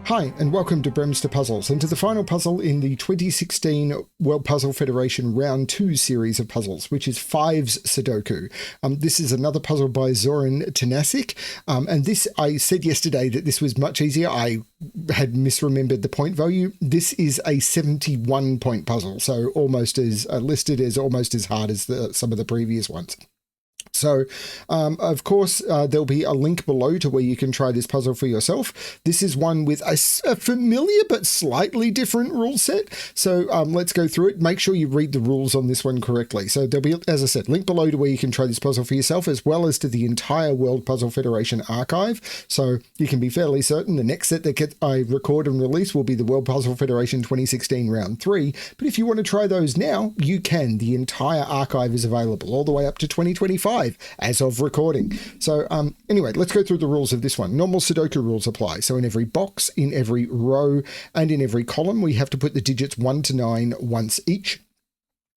Hi, and welcome to BremSter Puzzles, and to the final puzzle in the 2016 World Puzzle Federation Round 2 series of puzzles, which is 5's Sudoku. This is another puzzle by Zoran Tanasic, and this, I said yesterday that this was much easier. I had misremembered the point value. This is a 71-point puzzle, so almost as listed as almost as hard as some of the previous ones. So, of course, there'll be a link below to where you can try this puzzle for yourself. This is one with a familiar but slightly different rule set. So let's go through it. Make sure you read the rules on this one correctly. So there'll be, as I said, link below to where you can try this puzzle for yourself, as well as to the entire World Puzzle Federation archive. So you can be fairly certain the next set that I record and release will be the World Puzzle Federation 2016 Round 3. But if you want to try those now, you can. The entire archive is available all the way up to 2025. As of recording. So anyway, let's go through the rules of this one. Normal Sudoku rules apply. So in every box, in every row, and in every column, we have to put the digits 1 to 9 once each.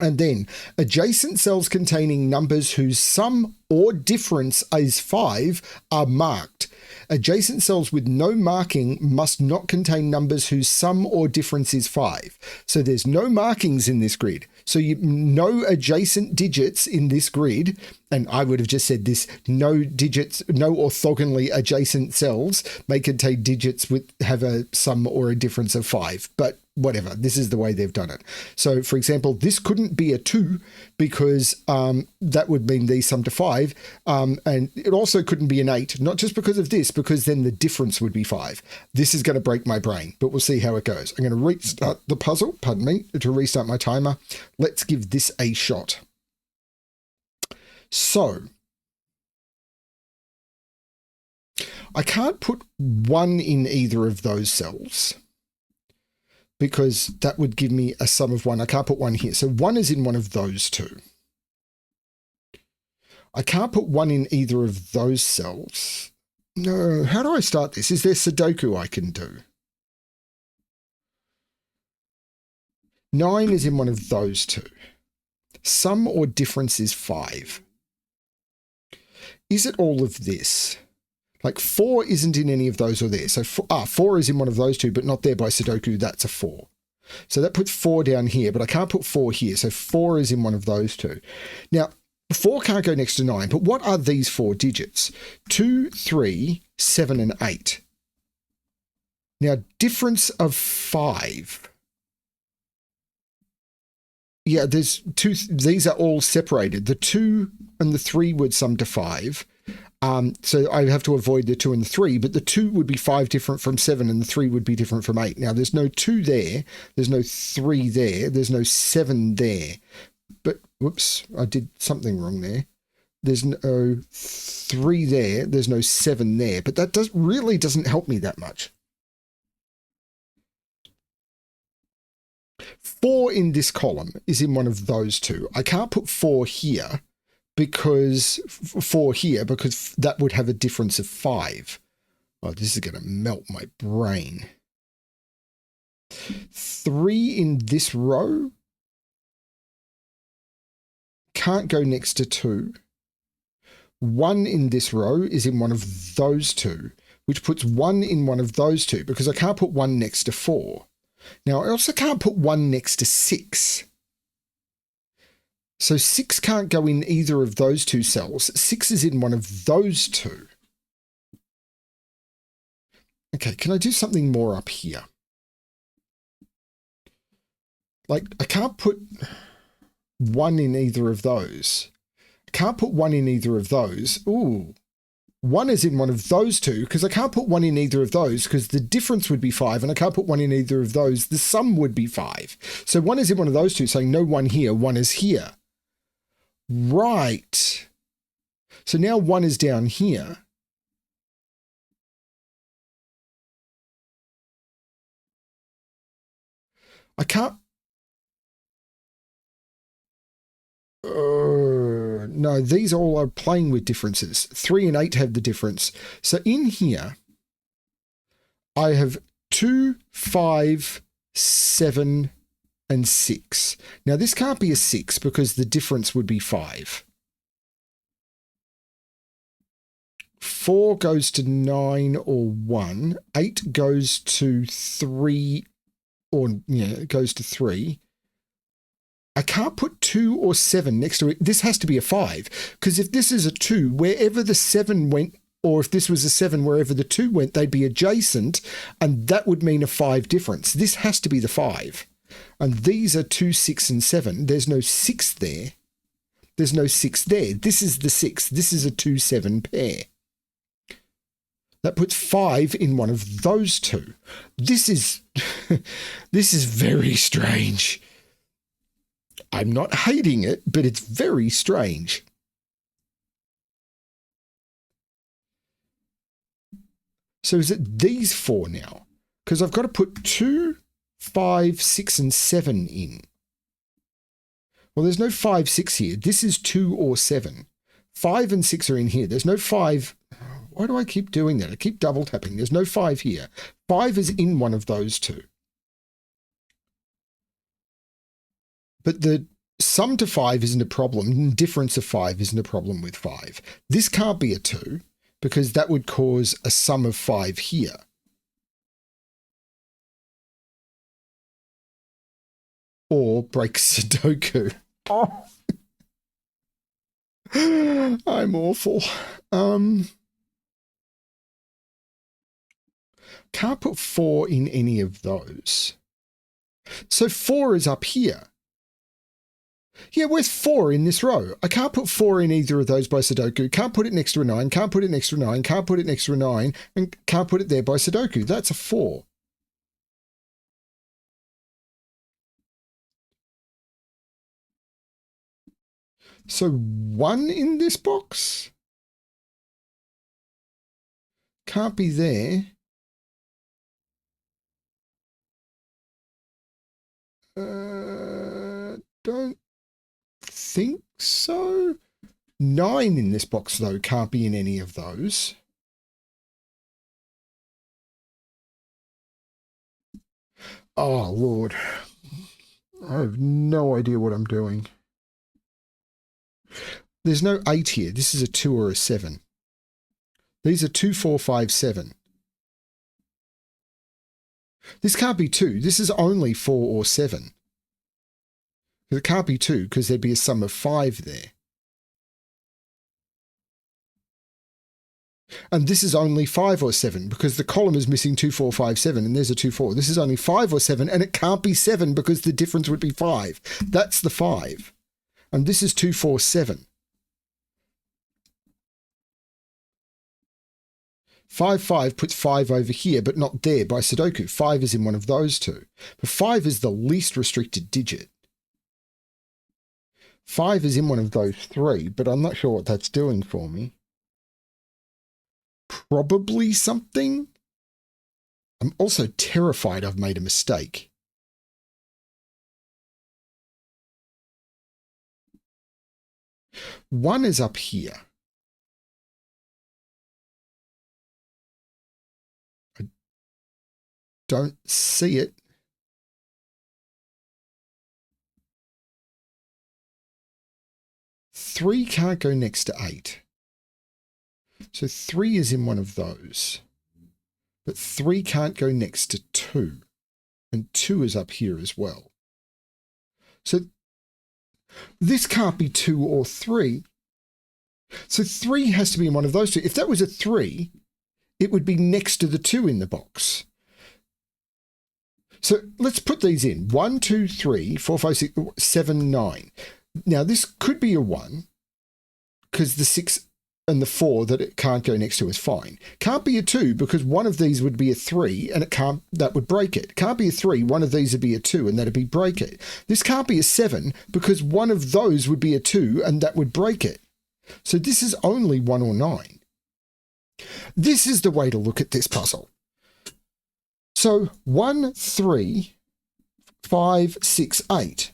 And then adjacent cells containing numbers whose sum or difference is 5 are marked. Adjacent cells with no marking must not contain numbers whose sum or difference is 5. So there's no markings in this grid. So no adjacent digits in this grid, and I would have just said this, no digits, no orthogonally adjacent cells may contain digits have a sum or a difference of 5. But whatever, this is the way they've done it. So for example, this couldn't be a 2 because that would mean these sum to 5. And it also couldn't be an 8, not just because of this, because then the difference would be 5. This is going to break my brain, but we'll see how it goes. I'm going to restart the puzzle, pardon me, to restart my timer. Let's give this a shot. So I can't put 1 in either of those cells, because that would give me a sum of 1. I can't put 1 here. So 1 is in one of those two. I can't put 1 in either of those cells. No, how do I start this? Is there Sudoku I can do? 9 is in one of those two. Sum or difference is 5. Is it all of this? Like 4 isn't in any of those or there. So 4 is in one of those two, but not there by Sudoku. That's a 4. So that puts 4 down here, but I can't put 4 here. So 4 is in one of those two. Now, 4 can't go next to 9, but what are these 4 digits? 2, 3, 7, and 8. Now, difference of 5. Yeah, there's 2. These are all separated. The 2 and the 3 would sum to 5. So I have to avoid the 2 and the 3, but the 2 would be 5 different from 7 and the 3 would be different from 8. Now there's no 2 there, there's no 3 there, there's no 7 there. But, whoops, I did something wrong there. There's no 3 there, there's no 7 there, but that really doesn't help me that much. 4 in this column is in one of those two. I can't put 4 here, because that would have a difference of 5. Oh, this is going to melt my brain. 3 in this row can't go next to 2. 1 in this row is in one of those two, which puts 1 in one of those two, because I can't put 1 next to 4. Now, I also can't put 1 next to 6. So 6 can't go in either of those two cells. 6 is in one of those two. Okay, can I do something more up here? Like, I can't put 1 in either of those. I can't put 1 in either of those. Ooh. 1 is in one of those two, because I can't put 1 in either of those, because the difference would be 5, and I can't put 1 in either of those. The sum would be 5. So 1 is in one of those two, saying no 1 here, 1 is here. Right. So now 1 is down here. I can't. No, these all are playing with differences. 3 and 8 have the difference. So in here, I have 2, 5, 7, and 6. Now this can't be a 6 because the difference would be 5. 4 goes to 9 or 1. 8 goes to 3 or, yeah, it goes to 3. I can't put 2 or 7 next to it. This has to be a 5, because if this is a 2, wherever the 7 went, or if this was a 7, wherever the 2 went, they'd be adjacent, and that would mean a 5 difference. This has to be the 5. And these are 2, 6, and 7. There's no 6 there. There's no 6 there. This is the 6. This is a 2, 7 pair. That puts 5 in one of those two. This is this is very strange. I'm not hating it, but it's very strange. So is it these 4 now? Because I've got to put 2, 5, 6, and 7 in. Well, there's no 5, 6 here. This is 2 or 7. 5 and 6 are in here. There's no 5. Why do I keep doing that? I keep double tapping. There's no 5 here. 5 is in one of those two. But the sum to 5 isn't a problem. Difference of 5 isn't a problem with 5. This can't be a 2 because that would cause a sum of 5 here. Or break Sudoku. Oh. I'm awful. Can't put 4 in any of those. So 4 is up here. Yeah, where's 4 in this row? I can't put 4 in either of those by Sudoku. Can't put it next to a 9. Can't put it next to a 9. Can't put it next to a 9. And can't put it there by Sudoku. That's a 4. So 1 in this box? Can't be there. Don't think so. 9 in this box, though, can't be in any of those. Oh, Lord. I have no idea what I'm doing. There's no 8 here. This is a 2 or a 7. These are 2, 4, 5, 7. This can't be 2. This is only 4 or 7. It can't be 2 because there'd be a sum of 5 there. And this is only 5 or 7 because the column is missing 2, 4, 5, 7 and there's a 2, 4. This is only 5 or 7 and it can't be 7 because the difference would be 5. That's the 5. And this is 2, 4, 7. 5, 5 puts 5 over here, but not there by Sudoku. 5 is in one of those two. But 5 is the least restricted digit. 5 is in one of those 3, but I'm not sure what that's doing for me. Probably something. I'm also terrified I've made a mistake. One is up here. I don't see it. Three can't go next to 8. So 3 is in one of those. But 3 can't go next to 2. And 2 is up here as well. So this can't be 2 or 3. So 3 has to be in one of those two. If that was a 3, it would be next to the 2 in the box. So let's put these in. 1, 2, 3, 4, 5, 6, 7, 9. Now this could be a 1 because the 6 and the 4 that it can't go next to is fine. Can't be a 2 because one of these would be a 3 and that would break it. Can't be a 3, one of these would be a 2 and that'd be break it. This can't be a 7 because one of those would be a 2 and that would break it. So this is only 1 or 9. This is the way to look at this puzzle. So 1, 3, 5, 6, 8.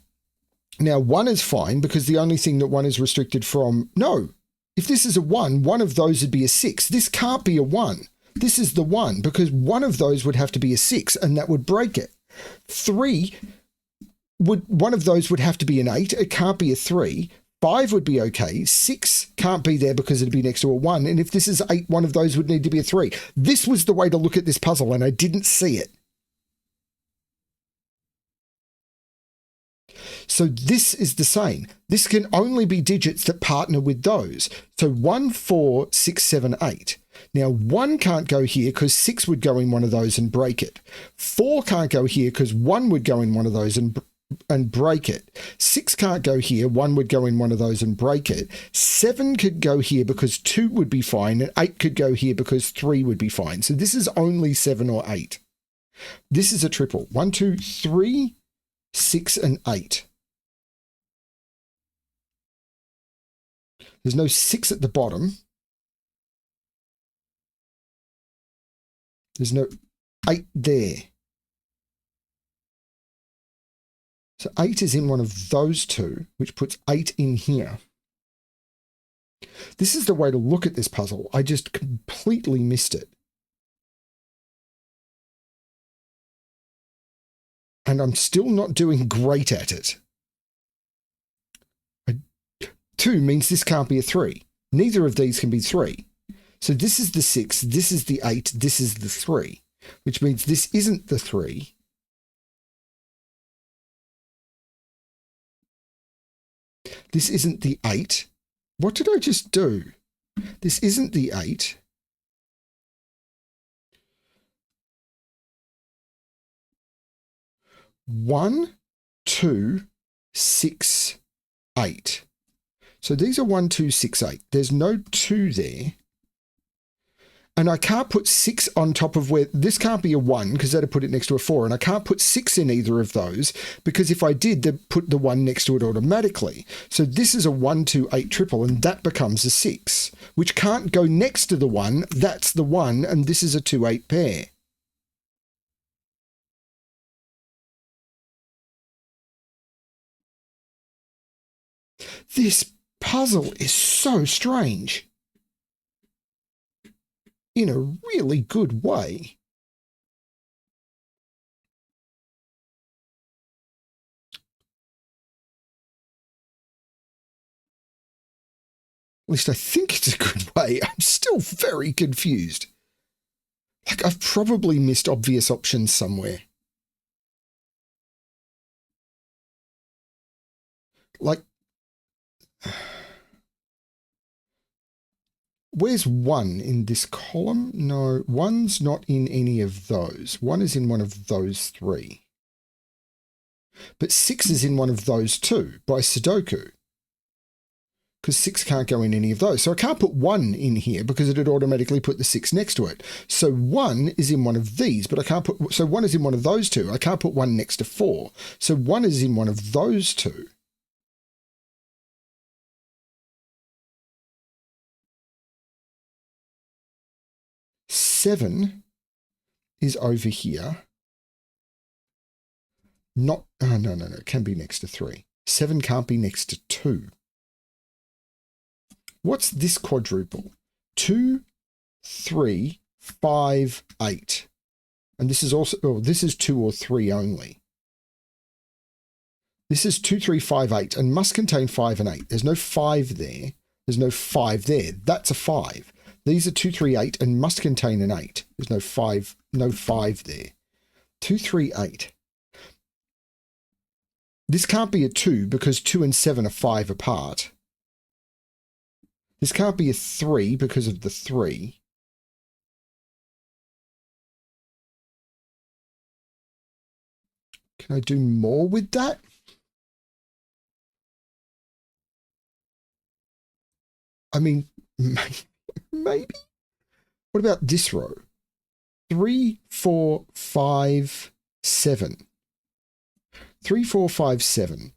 Now 1 is fine because the only thing that 1 is restricted from, no. If this is a 1, one of those would be a 6. This can't be a 1. This is the 1 because one of those would have to be a 6 and that would break it. 3, one of those would have to be an 8. It can't be a 3. 5 would be okay. 6 can't be there because it'd be next to a 1. And if this is 8, one of those would need to be a 3. This was the way to look at this puzzle, and I didn't see it. So this is the same. This can only be digits that partner with those. So 1, 4, 6, 7, 8. Now 1 can't go here because 6 would go in one of those and break it. 4 can't go here because 1 would go in one of those and break it. 6 can't go here. 1 would go in one of those and break it. 7 could go here because 2 would be fine, and 8 could go here because 3 would be fine. So this is only 7 or 8. This is a triple. 1, 2, 3, 6, and 8. There's no 6 at the bottom. There's no 8 there. So 8 is in one of those two, which puts 8 in here. This is the way to look at this puzzle. I just completely missed it. And I'm still not doing great at it. 2 means this can't be a 3. Neither of these can be 3. So this is the 6, this is the 8, this is the 3, which means this isn't the 3. This isn't the 8. What did I just do? This isn't the 8. One, 2, 6, 8. So these are 1, 2, 6, 8. There's no 2 there. And I can't put 6 on top of where, this can't be a 1 because that'd put it next to a 4. And I can't put 6 in either of those because if I did, they'd put the 1 next to it automatically. So this is a 1, 2, 8 triple, and that becomes a 6, which can't go next to the 1. That's the 1, and this is a 2, 8 pair. This puzzle is so strange. In a really good way. At least I think it's a good way. I'm still very confused. Like I've probably missed obvious options somewhere. Like, where's 1 in this column? No, 1's not in any of those. 1 is in one of those 3. But 6 is in one of those 2 by Sudoku. Because 6 can't go in any of those. So I can't put 1 in here because it'd automatically put the 6 next to it. So 1 is in one of these, but I can't put, so 1 is in one of those 2. I can't put 1 next to 4. So 1 is in one of those 2. Seven is over here. Not, oh, no, it can be next to 3. 7 can't be next to 2. What's this quadruple? 2, 3, 5, 8. And this is also, oh, this is 2 or 3 only. This is 2, 3, 5, 8, and must contain 5 and 8. There's no 5 there. There's no 5 there. That's a 5. These are 2, 3, 8, and must contain an 8. There's no 5 there. 2, 3, 8. This can't be a 2 because 2 and 7 are 5 apart. This can't be a 3 because of the 3. Can I do more with that? I mean, maybe? What about this row? 3, 4, 5, 7. 3, 4, 5, 7.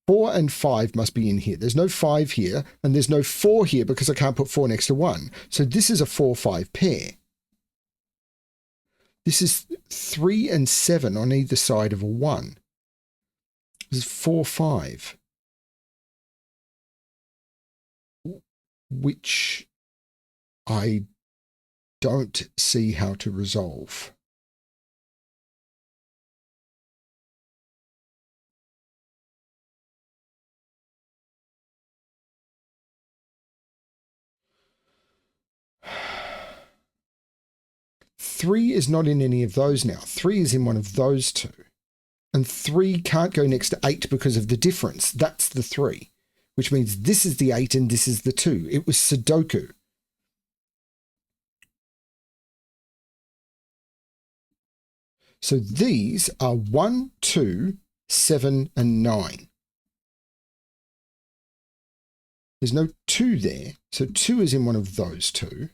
4 and 5 must be in here. There's no 5 here, and there's no 4 here because I can't put 4 next to 1. So this is a 4-5 pair. This is 3 and 7 on either side of a 1. This is 4-5. Which I don't see how to resolve. 3 is not in any of those now. 3 is in one of those two. And 3 can't go next to 8 because of the difference. That's the 3, which means this is the 8 and this is the 2. It was Sudoku. So these are 1, 2, 7, and 9. There's no 2 there. So 2 is in one of those two.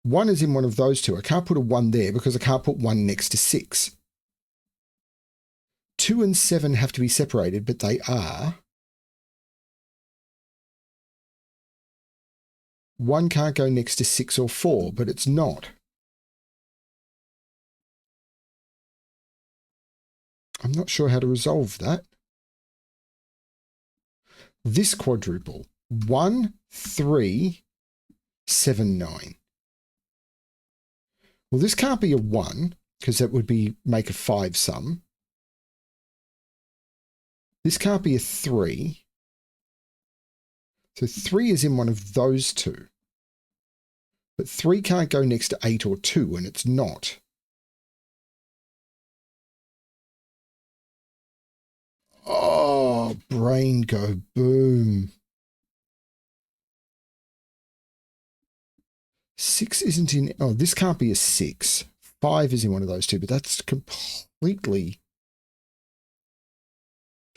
One is in one of those two. I can't put a 1 there because I can't put 1 next to 6. 2 and 7 have to be separated, but they are. 1 can't go next to 6 or 4, but it's not. I'm not sure how to resolve that. This quadruple, 1, 3, 7, 9. Well, this can't be a 1 because that would be make a 5 sum. This can't be a 3. So 3 is in one of those two. But 3 can't go next to 8 or 2, and it's not. Oh, brain go boom. 6 isn't in... Oh, this can't be a 6. 5 is in one of those two, but that's completely...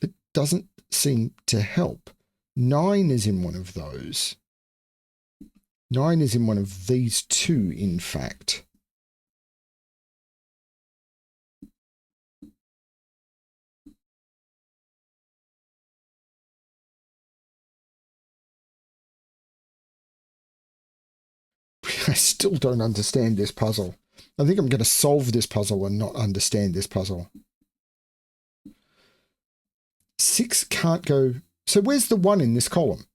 It doesn't seem to help. 9 is in one of those. 9 is in one of these two, in fact. I still don't understand this puzzle. I think I'm going to solve this puzzle and not understand this puzzle. 6 can't go... So where's the 1 in this column?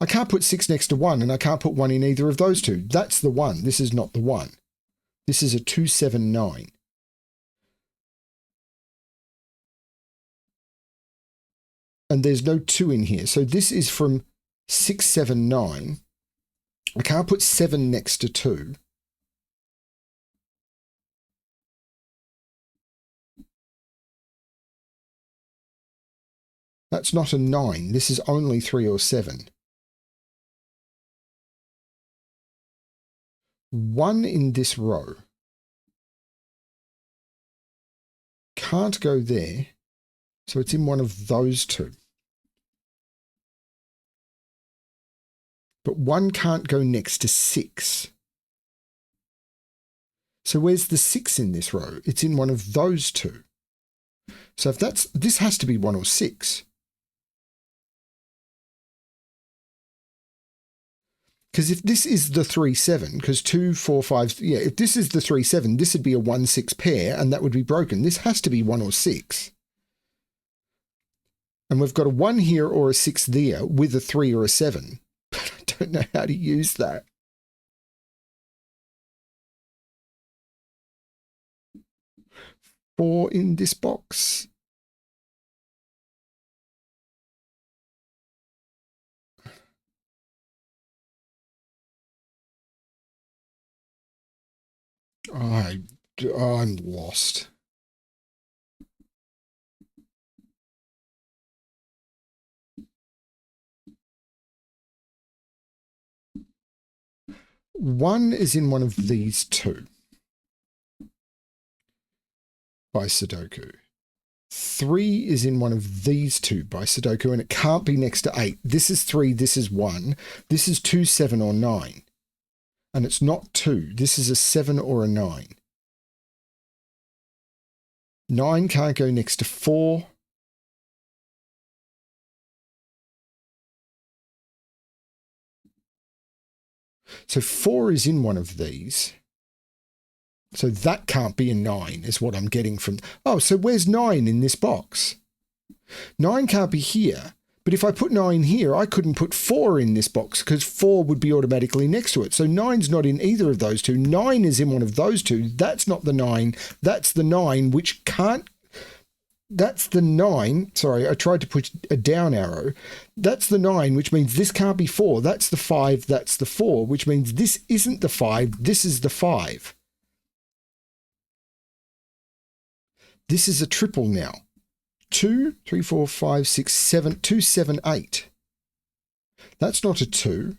I can't put 6 next to 1, and I can't put 1 in either of those two. That's the 1. This is not the 1. This is a 2, 7, 9. And there's no 2 in here. So this is from 6, 7, 9. I can't put 7 next to 2. That's not a 9. This is only 3 or 7. 1 in this row can't go there, so it's in one of those two. But 1 can't go next to 6. So where's the 6 in this row? It's in one of those two. So if that's... This has to be 1 or 6. Because if this is the 3, 7, because 2, 4, 5... Yeah, if this is the 3, 7, this would be a 1, 6 pair, and that would be broken. This has to be 1 or 6. And we've got a 1 here or a 6 there with a 3 or a 7. But I don't know how to use that. Four in this box. I'm lost. One is in one of these two by Sudoku. 3 is in one of these two by Sudoku, and it can't be next to 8. This is 3, this is 1. This is 2, 7, or 9. And it's not 2. This is a 7 or a 9. 9 can't go next to 4. So 4 is in one of these. So that can't be a 9 is what I'm getting from... Oh, so where's 9 in this box? 9 can't be here. But if I put 9 here, I couldn't put 4 in this box because 4 would be automatically next to it. So 9's not in either of those two. 9 is in one of those two. That's not the 9. That's the 9, which can't... That's the 9. Sorry, I tried to put a down arrow. That's the 9, which means this can't be 4. That's the 5. That's the 4, which means this isn't the 5. This is the 5. This is a triple now. 2, 3, 4, 5, 6, 7, 2, 7, 8. That's not a 2.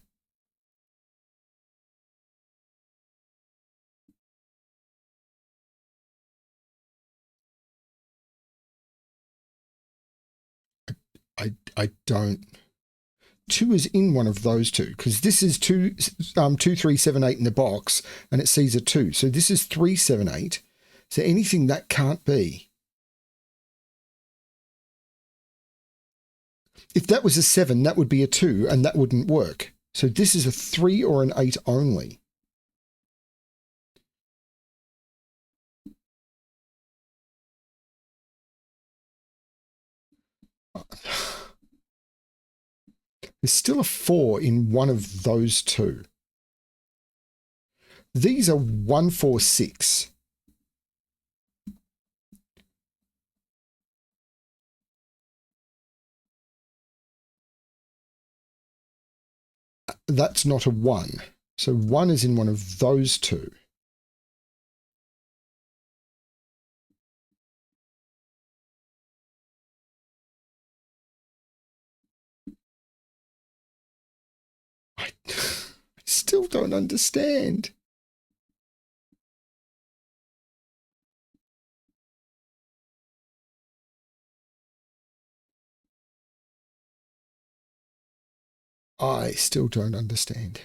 I don't. 2 is in one of those two because this is 2, 2, 3, 7, 8 in the box and it sees a 2. So this is 3, 7, 8. So anything that can't be. If that was a 7, that would be a 2 and that wouldn't work. So this is a 3 or an 8 only. There's still a 4 in one of those two. These are 1, 4, 6. That's not a 1. So 1 is in one of those two. I still don't understand. I still don't understand.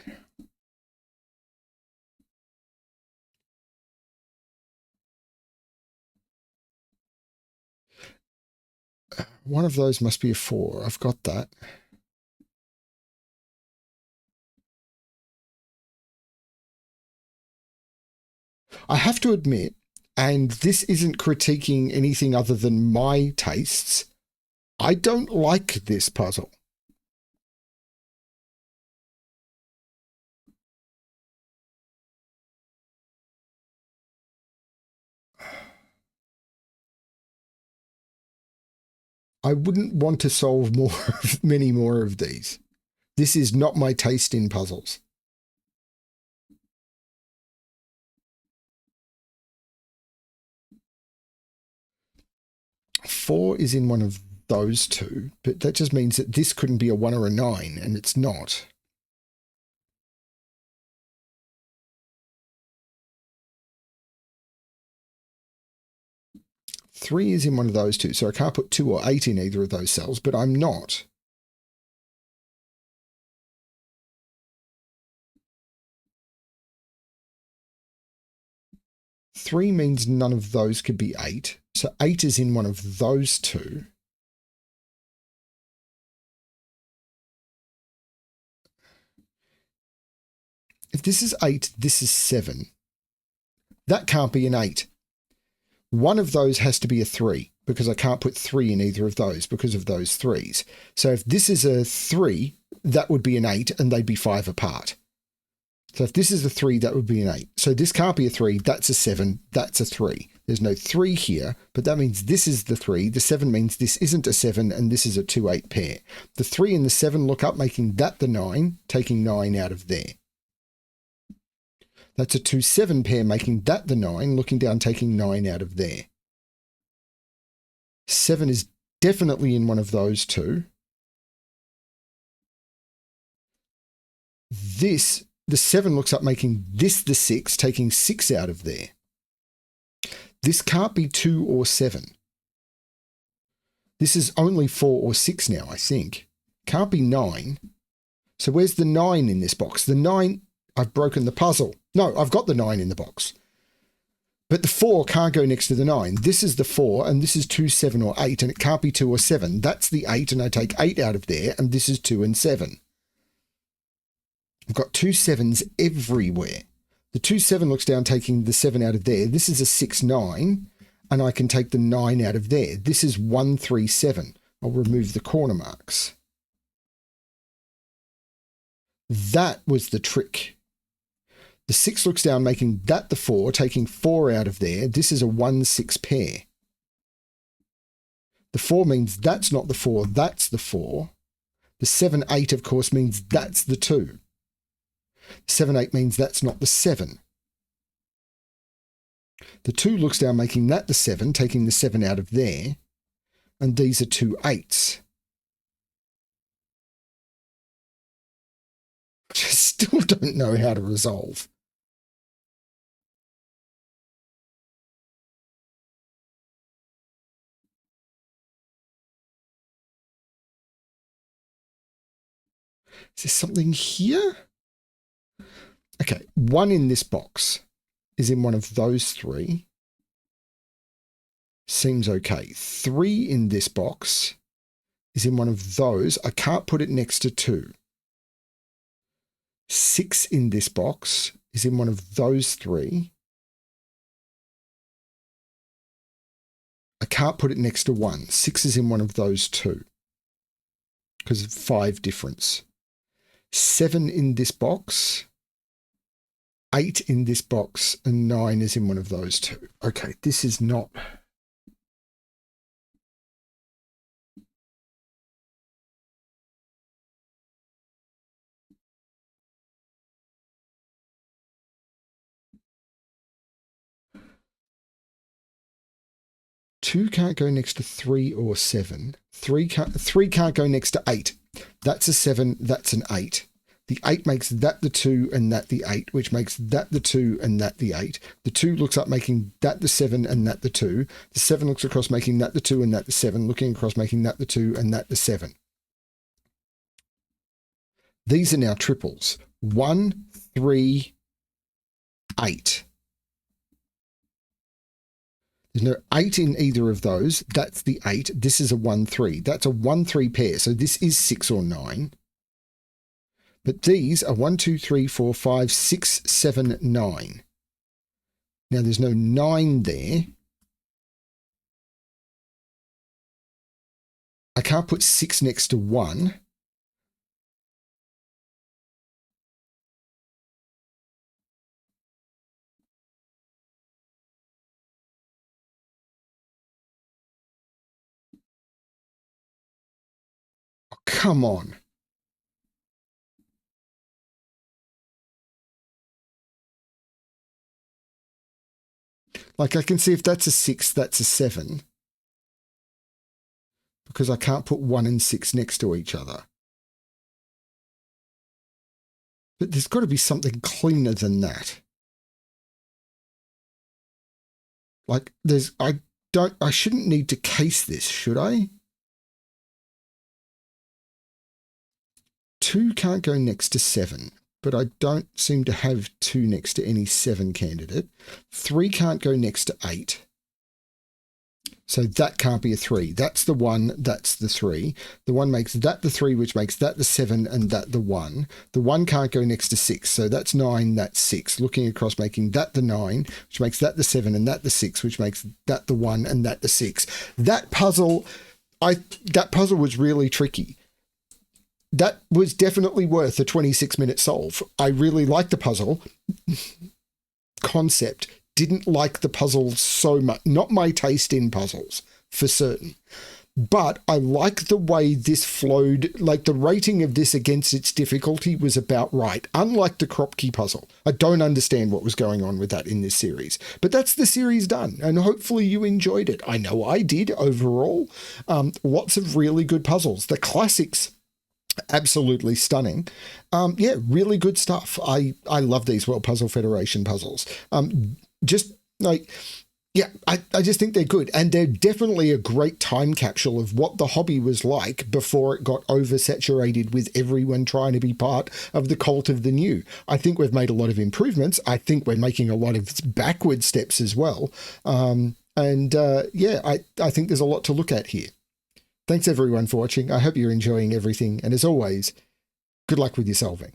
One of those must be a 4. I've got that. I have to admit, and this isn't critiquing anything other than my tastes, I don't like this puzzle. I wouldn't want to solve many more of these. This is not my taste in puzzles. Four is in one of those two, but that just means that this couldn't be a 1 or a 9, and it's not. Three is in one of those two, so I can't put 2 or 8 in either of those cells, but I'm not. Three means none of those could be 8, so 8 is in one of those two. If this is 8, this is 7. That can't be an 8. One of those has to be a 3 because I can't put 3 in either of those because of those 3s. So if this is a 3, that would be an 8 and they'd be 5 apart. So if this is a 3, that would be an 8. So this can't be a 3, that's a 7, that's a 3. There's no 3 here, but that means this is the 3. The 7 means this isn't a 7 and this is a 2-8 pair. The 3 and the 7 look up, making that the 9, taking 9 out of there. That's a 2-7 pair, making that the 9, looking down, taking 9 out of there. 7 is definitely in one of those two. This, the 7 looks up, making this the 6, taking 6 out of there. This can't be 2 or 7. This is only 4 or 6 now, I think. Can't be 9. So where's the 9 in this box? The 9... I've broken the puzzle. No, I've got the 9 in the box. But the 4 can't go next to the 9. This is the 4, and this is 2, 7, or 8, and it can't be 2 or 7. That's the 8, and I take 8 out of there, and this is 2 and 7. I've got 2 7s everywhere. The 2, 7 looks down, taking the 7 out of there. This is a 6, 9, and I can take the 9 out of there. This is 1, 3, 7. I'll remove the corner marks. That was the trick. The 6 looks down, making that the 4, taking 4 out of there. This is a 1, 6 pair. The 4 means that's not the 4, that's the 4. The 7, 8, of course, means that's the 2. 7, 8 means that's not the 7. The 2 looks down, making that the 7, taking the 7 out of there. And these are 2 8s. Which I still don't know how to resolve. Is there something here? Okay, 1 in this box is in one of those 3. Seems okay. 3 in this box is in one of those. I can't put it next to 2. 6 in this box is in one of those 3. I can't put it next to 1. 6 is in one of those 2 because of 5 difference. 7 in this box, 8 in this box, and 9 is in one of those 2. Okay, this is not... Two can't go next to 3 or 7. 3 can't go next to 8. That's a 7, that's an 8. The 8 makes that the 2 and that the 8, which makes that the 2 and that the 8. The 2 looks up making that the 7 and that the 2. The 7 looks across making that the 2 and that the 7, looking across making that the 2 and that the 7. These are now triples. 1, 3, 8. There's no 8 in either of those. That's the 8. This is a 1, 3. That's a 1, 3 pair. So this is 6 or 9. But these are 1, 2, 3, 4, 5, 6, 7, 9. Now there's no 9 there. I can't put 6 next to 1. Oh, come on. Like I can see if that's a 6, that's a 7. Because I can't put 1 and 6 next to each other. But there's got to be something cleaner than that. Like I shouldn't need to case this, should I? 2 can't go next to 7, but I don't seem to have 2 next to any 7 candidate. 3 can't go next to 8. So that can't be a 3. That's the 1, that's the 3. The 1 makes that the 3, which makes that the 7 and that the 1. The 1 can't go next to 6. So that's 9, that's 6. Looking across, making that the 9, which makes that the 7 and that the 6, which makes that the 1 and that the 6. That puzzle was really tricky. That was definitely worth a 26-minute solve. I really liked the puzzle concept. Didn't like the puzzle so much. Not my taste in puzzles, for certain. But I like the way this flowed. Like the rating of this against its difficulty was about right. Unlike the Kropke puzzle. I don't understand what was going on with that in this series. But that's the series done. And hopefully you enjoyed it. I know I did overall. Lots of really good puzzles. The classics, absolutely stunning. Yeah, really good stuff. I love these World Puzzle Federation puzzles. Just like, yeah, I just think they're good. And they're definitely a great time capsule of what the hobby was like before it got oversaturated with everyone trying to be part of the cult of the new. I think we've made a lot of improvements. I think we're making a lot of backward steps as well. Yeah, I think there's a lot to look at here. Thanks everyone for watching. I hope you're enjoying everything. And as always, good luck with your solving.